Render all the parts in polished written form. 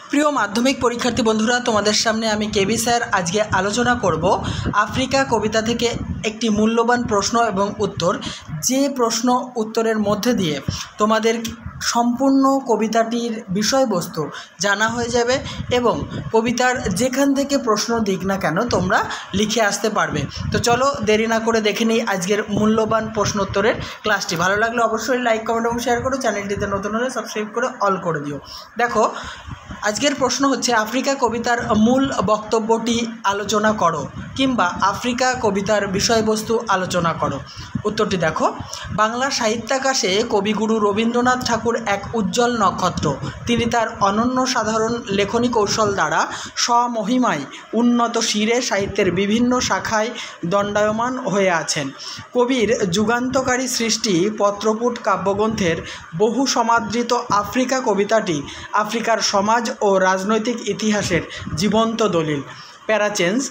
প্রিয় মাধ্যমিক পরীক্ষার্থী বন্ধুরা, তোমাদের সামনে আমি কেবি স্যার আজকে আলোচনা করব আফ্রিকা কবিতা থেকে একটি মূল্যবান প্রশ্ন এবং উত্তর, যে প্রশ্ন উত্তরের মধ্যে দিয়ে তোমাদের সম্পূর্ণ কবিতাটির বিষয়বস্তু জানা হয়ে যাবে এবং কবিতার যেখান থেকে প্রশ্ন দিক না কেন তোমরা লিখে আসতে পারবে। তো চলো দেরি না করে দেখে নিই আজকের মূল্যবান প্রশ্নোত্তরের ক্লাসটি। ভালো লাগলে অবশ্যই লাইক, কমেন্ট এবং শেয়ার করো। চ্যানেলটিতে নতুন হলে সাবস্ক্রাইব করে অল করে দিও। দেখো, আজকের প্রশ্ন হচ্ছে আফ্রিকা কবিতার মূল বক্তব্যটি আলোচনা করো, কিংবা আফ্রিকা কবিতার বিষয়বস্তু আলোচনা করো। উত্তরটি দেখো, বাংলা সাহিত্যাকাশে কবিগুরু রবীন্দ্রনাথ ঠাকুর এক উজ্জ্বল নক্ষত্র। তিনি তার অনন্য সাধারণ লেখনী কৌশল দ্বারা স্বমহিমায় উন্নত শিরে সাহিত্যের বিভিন্ন শাখায় দণ্ডায়মান হয়ে আছেন। কবির যুগান্তকারী সৃষ্টি পত্রপুট কাব্যগ্রন্থের বহু সমাদৃত আফ্রিকা কবিতাটি আফ্রিকার সমাজ ও রাজনৈতিক ইতিহাসের জীবন্ত দলিল। প্যারাচেঞ্জ,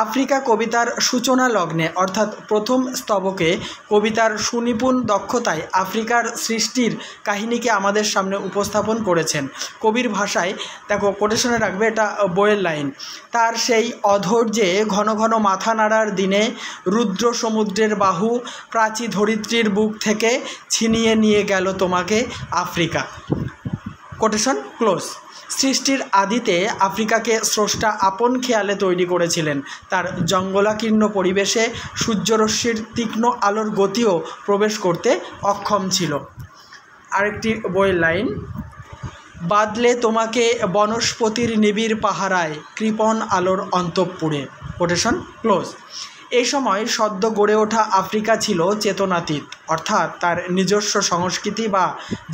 আফ্রিকা কবিতার সূচনা লগ্নে অর্থাৎ প্রথম স্তবকে কবিতার সুনিপুণ দক্ষতায় আফ্রিকার সৃষ্টির কাহিনীকে আমাদের সামনে উপস্থাপন করেছেন। কবির ভাষায় দেখো, কোটেশনে রাখবে, এটা বইয়ের লাইন। তার সেই অধৈর্যে ঘন ঘন মাথা নাড়ার দিনে রুদ্র সমুদ্রের বাহু প্রাচী ধরিত্রীর বুক থেকে ছিনিয়ে নিয়ে গেল তোমাকে আফ্রিকা। Quotation close. সৃষ্টির আদিতে আফ্রিকাকে স্রষ্টা আপন খেয়ালে তৈরি করেছিলেন। তার জঙ্গলাকীর্ণ পরিবেশে সূর্যরশ্মির তীক্ষ্ণ আলোর গতিও প্রবেশ করতে অক্ষম ছিল। আরেকটি বইয়ের লাইন, বাদলে তোমাকে বনস্পতির নিবিড় পাহারায় কৃপণ আলোর অন্তঃপুরে। Quotation close. এই সময় সদ্য গড়ে ওঠা আফ্রিকা ছিল চেতনাতীত, অর্থাৎ তার নিজস্ব সংস্কৃতি বা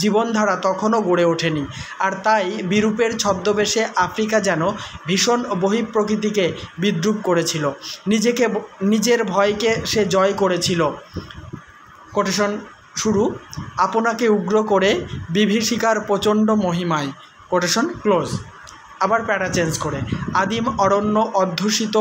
জীবনধারা তখনও গড়ে ওঠেনি। আর তাই বিরূপের ছদ্মবেশে আফ্রিকা যেন ভীষণ বহিঃপ্রকৃতিকে বিদ্রূপ করেছিল। নিজের ভয়কে সে জয় করেছিল। কোটেশন শুরু, আপনাকে উগ্র করে বিভীষিকার প্রচণ্ড মহিমায়। Quotation close. আবার প্যারা চেঞ্জ করে, আদিম অরণ্য অধ্যুষিত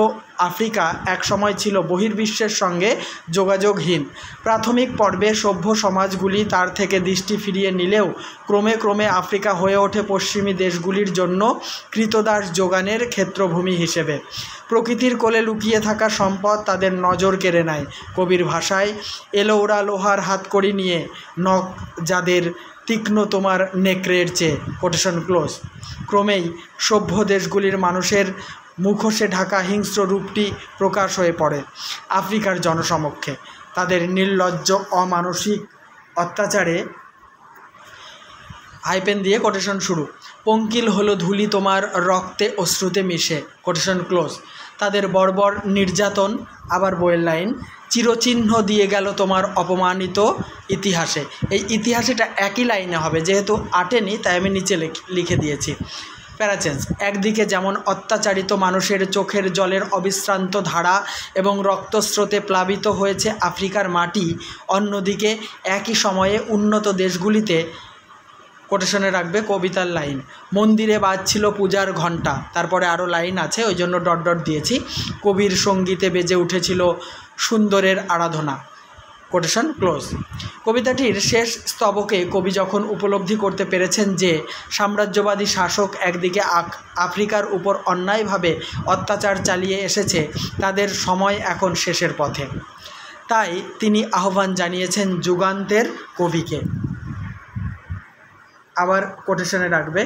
আফ্রিকা এক সময় ছিল বহির্বিশ্বের সঙ্গে যোগাযোগহীন। প্রাথমিক পর্বে সভ্য সমাজগুলি তার থেকে দৃষ্টি ফিরিয়ে নিলেও ক্রমে ক্রমে আফ্রিকা হয়ে ওঠে পশ্চিমী দেশগুলির জন্য কৃতদাস যোগানের ক্ষেত্রভূমি হিসেবে। প্রকৃতির কোলে লুকিয়ে থাকা সম্পদ তাদের নজর কেড়ে নেয়। কবির ভাষায়, এলো ওরা লোহার হাতকড়ি নিয়ে, নখ যাদের তীক্ষ্ণ তোমার নেকড়ের চেয়ে। Quotation close. ক্রমেই সভ্য দেশগুলির মানুষের মুখোশে ঢাকা হিংস্র রূপটি প্রকাশ হয়ে পড়ে আফ্রিকার জনসমক্ষে। তাদের নির্লজ্জ অমানসিক অত্যাচারে হাইপেন দিয়ে কোটেশন শুরু, পঙ্কিল হলো ধুলি তোমার রক্তে অশ্রুতে মিশে। Quotation close. তাদের বর্বর নির্যাতন, আবার বইয়ের লাইন, চিরচিহ্ন দিয়ে গেল তোমার অপমানিত ইতিহাসে। এই ইতিহাসেটা একই লাইনে হবে, যেহেতু আটেনি তাই আমি নিচে লিখে দিয়েছি। প্যারাচেঞ্জ, একদিকে যেমন অত্যাচারিত মানুষের চোখের জলের অবিশ্রান্ত ধারা এবং রক্তস্রোতে প্লাবিত হয়েছে আফ্রিকার মাটি, অন্যদিকে একই সময়ে উন্নত দেশগুলিতে, কোটেশনে রাখবে কবিতার লাইন, মন্দিরে বাজছিল পূজার ঘণ্টা। তারপরে আরও লাইন আছে, ওই জন্য ডট ডট দিয়েছি। কবির সঙ্গীতে বেজে উঠেছিল সুন্দরের আরাধনা। Quotation close. কবিতাটির শেষ স্তবকে কবি যখন উপলব্ধি করতে পেরেছেন যে সাম্রাজ্যবাদী শাসক একদিকে আফ্রিকার উপর অন্যায়ভাবে অত্যাচার চালিয়ে এসেছে, তাদের সময় এখন শেষের পথে, তাই তিনি আহ্বান জানিয়েছেন যুগান্তের কবিকে। আবার কোটেশনে রাখবে,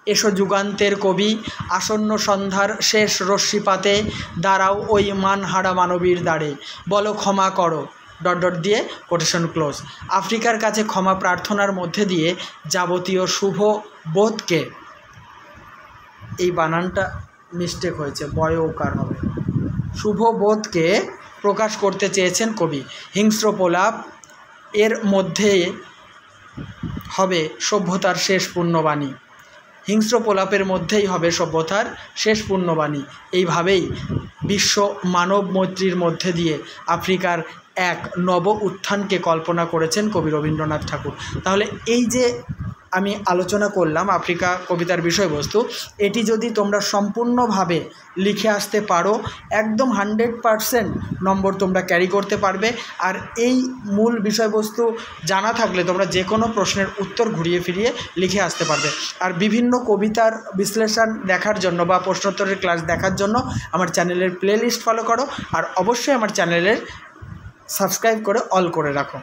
এসো যুগান্তের কবি, আসন্ন সন্ধ্যার শেষ রশ্মিপাতে দাঁড়াও ওই মানহারা মানবীর দ্বারে, বলো ক্ষমা করো। ডট ডট দিয়ে কোটেশন ক্লোজ। আফ্রিকার কাছে ক্ষমা প্রার্থনার মধ্যে দিয়ে যাবতীয় শুভ বোধকে, এই বানানটা মিস্টেক হয়েছে, বয় ওকার হবে, শুভ বোধকে প্রকাশ করতে চেয়েছেন কবি। হিংস্র প্রলাপ এর মধ্যে হবে সভ্যতার শেষ পুণ্যবাণী। হিংস্র প্রলাপের মধ্যেই হবে সভ্যতার শেষ পুণ্যবাণী। এইভাবেই বিশ্ব মানব মৈত্রীর মধ্যে দিয়ে আফ্রিকার এক নব উত্থানকে কল্পনা করেছেন কবি রবীন্দ্রনাথ ঠাকুর। তাহলে এই যে আমি আলোচনা করলাম আফ্রিকা কবিতার বিষয়বস্তু, এটি যদি তোমরা সম্পূর্ণভাবে লিখে আসতে পারো একদম 100% নম্বর তোমরা ক্যারি করতে পারবে। আর এই মূল বিষয়বস্তু জানা থাকলে তোমরা যে কোনো প্রশ্নের উত্তর ঘুরিয়ে ফিরিয়ে লিখে আসতে পারবে। আর বিভিন্ন কবিতার বিশ্লেষণ দেখার জন্য বা প্রশ্নোত্তরের ক্লাস দেখার জন্য আমার চ্যানেলের প্লেলিস্ট ফলো করো, আর অবশ্যই আমার চ্যানেলের সাবস্ক্রাইব করে অল করে রাখো।